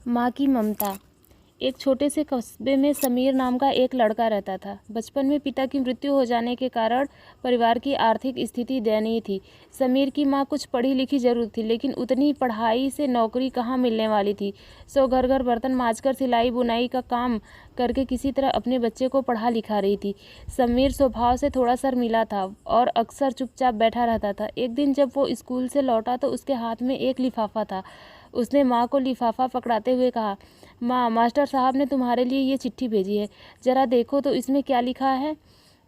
माँ की ममता। एक छोटे से कस्बे में समीर नाम का एक लड़का रहता था। बचपन में पिता की मृत्यु हो जाने के कारण परिवार की आर्थिक स्थिति दयनीय थी। समीर की माँ कुछ पढ़ी लिखी जरूर थी, लेकिन उतनी पढ़ाई से नौकरी कहाँ मिलने वाली थी। सो घर घर बर्तन मांजकर सिलाई बुनाई का काम करके किसी तरह अपने बच्चे को पढ़ा लिखा रही थी। समीर स्वभाव से थोड़ा शर्मीला था और अक्सर चुपचाप बैठा रहता था। एक दिन जब वो स्कूल से लौटा तो उसके हाथ में एक लिफाफा था। उसने माँ को लिफाफा पकड़ाते हुए कहा, माँ, मास्टर साहब ने तुम्हारे लिए ये चिट्ठी भेजी है, जरा देखो तो इसमें क्या लिखा है।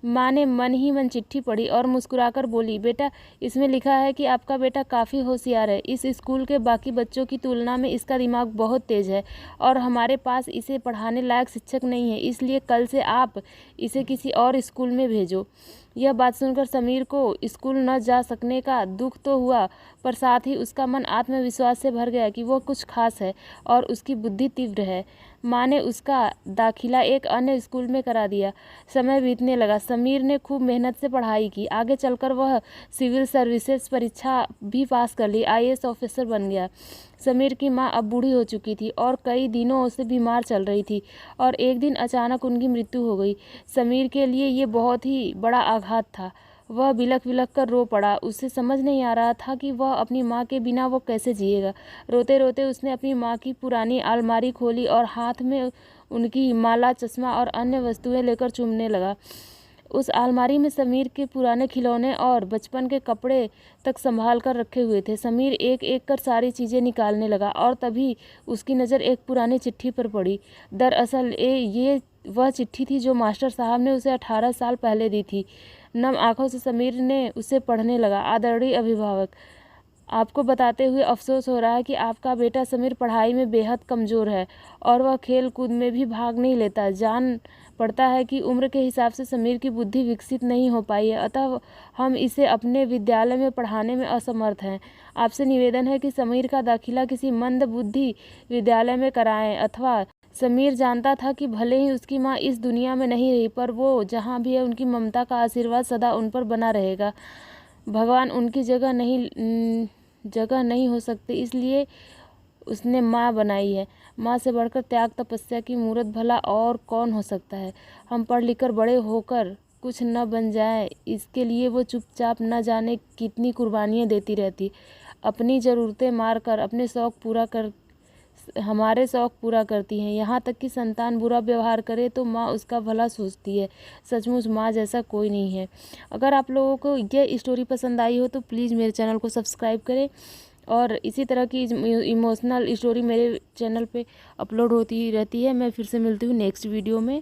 माँ ने मन ही मन चिट्ठी पढ़ी और मुस्कुराकर बोली, बेटा, इसमें लिखा है कि आपका बेटा काफ़ी होशियार है। इस स्कूल के बाकी बच्चों की तुलना में इसका दिमाग बहुत तेज़ है और हमारे पास इसे पढ़ाने लायक शिक्षक नहीं है, इसलिए कल से आप इसे किसी और स्कूल में भेजो। यह बात सुनकर समीर को स्कूल न जा सकने का दुख तो हुआ, पर साथ ही उसका मन आत्मविश्वास से भर गया कि वह कुछ खास है और उसकी बुद्धि तीव्र है। माँ ने उसका दाखिला एक अन्य स्कूल में करा दिया। समय बीतने लगा। समीर ने खूब मेहनत से पढ़ाई की। आगे चलकर वह सिविल सर्विसेज परीक्षा भी पास कर ली, आईएएस ऑफिसर बन गया। समीर की माँ अब बूढ़ी हो चुकी थी और कई दिनों से बीमार चल रही थी और एक दिन अचानक उनकी मृत्यु हो गई। समीर के लिए ये बहुत ही बड़ा आघात था। वह बिलख बिलख कर रो पड़ा। उसे समझ नहीं आ रहा था कि वह अपनी माँ के बिना वो कैसे जिएगा। रोते रोते उसने अपनी माँ की पुरानी अलमारी खोली और हाथ में उनकी माला, चश्मा और अन्य वस्तुएं लेकर चूमने लगा। उस अलमारी में समीर के पुराने खिलौने और बचपन के कपड़े तक संभाल कर रखे हुए थे। समीर एक एक कर सारी चीज़ें निकालने लगा और तभी उसकी नज़र एक पुरानी चिट्ठी पर पड़ी। दरअसल ये वह चिट्ठी थी जो मास्टर साहब ने उसे 18 साल पहले दी थी। नम आंखों से समीर ने उसे पढ़ने लगा। आदरणीय अभिभावक, आपको बताते हुए अफसोस हो रहा है कि आपका बेटा समीर पढ़ाई में बेहद कमज़ोर है और वह खेल कूद में भी भाग नहीं लेता। जान पड़ता है कि उम्र के हिसाब से समीर की बुद्धि विकसित नहीं हो पाई है, अतः हम इसे अपने विद्यालय में पढ़ाने में असमर्थ हैं। आपसे निवेदन है कि समीर का दाखिला किसी मंद बुद्धि विद्यालय में कराएं। अथवा समीर जानता था कि भले ही उसकी माँ इस दुनिया में नहीं रही, पर वो जहाँ भी है उनकी ममता का आशीर्वाद सदा उन पर बना रहेगा। भगवान उनकी जगह नहीं हो सकते, इसलिए उसने माँ बनाई है। माँ से बढ़कर त्याग तपस्या की मूरत भला और कौन हो सकता है। हम पढ़ लिख कर बड़े होकर कुछ न बन जाए, इसके लिए वो चुपचाप न जाने कितनी कुर्बानियाँ देती रहती। अपनी ज़रूरतें मार कर हमारे शौक़ पूरा करती हैं। यहाँ तक कि संतान बुरा व्यवहार करे तो माँ उसका भला सोचती है। सचमुच माँ जैसा कोई नहीं है। अगर आप लोगों को ये स्टोरी पसंद आई हो तो प्लीज़ मेरे चैनल को सब्सक्राइब करें और इसी तरह की इमोशनल स्टोरी मेरे चैनल पे अपलोड होती रहती है। मैं फिर से मिलती हूँ नेक्स्ट वीडियो में।